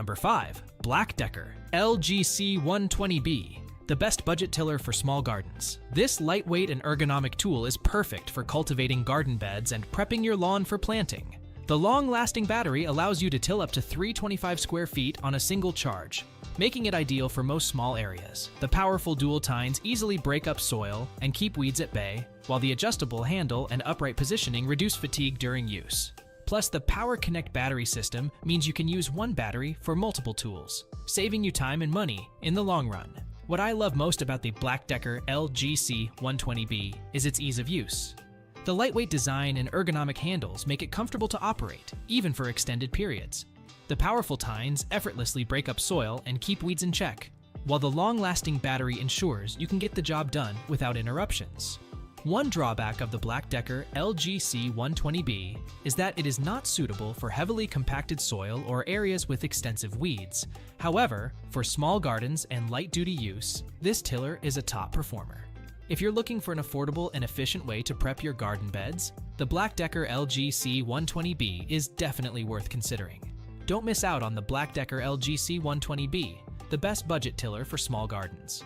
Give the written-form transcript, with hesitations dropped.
Number 5. BLACK+DECKER LGC120B, the best budget tiller for small gardens. This lightweight and ergonomic tool is perfect for cultivating garden beds and prepping your lawn for planting. The long-lasting battery allows you to till up to 325 square feet on a single charge, making it ideal for most small areas. The powerful dual tines easily break up soil and keep weeds at bay, while the adjustable handle and upright positioning reduce fatigue during use. Plus, the Power Connect battery system means you can use one battery for multiple tools, saving you time and money in the long run. What I love most about the BLACK+DECKER LGC120B is its ease of use. The lightweight design and ergonomic handles make it comfortable to operate, even for extended periods. The powerful tines effortlessly break up soil and keep weeds in check, while the long-lasting battery ensures you can get the job done without interruptions. One drawback of the BLACK+DECKER LGC120B is that it is not suitable for heavily compacted soil or areas with extensive weeds. However, for small gardens and light-duty use, this tiller is a top performer. If you're looking for an affordable and efficient way to prep your garden beds, the BLACK+DECKER LGC120B is definitely worth considering. Don't miss out on the BLACK+DECKER LGC120B, the best budget tiller for small gardens.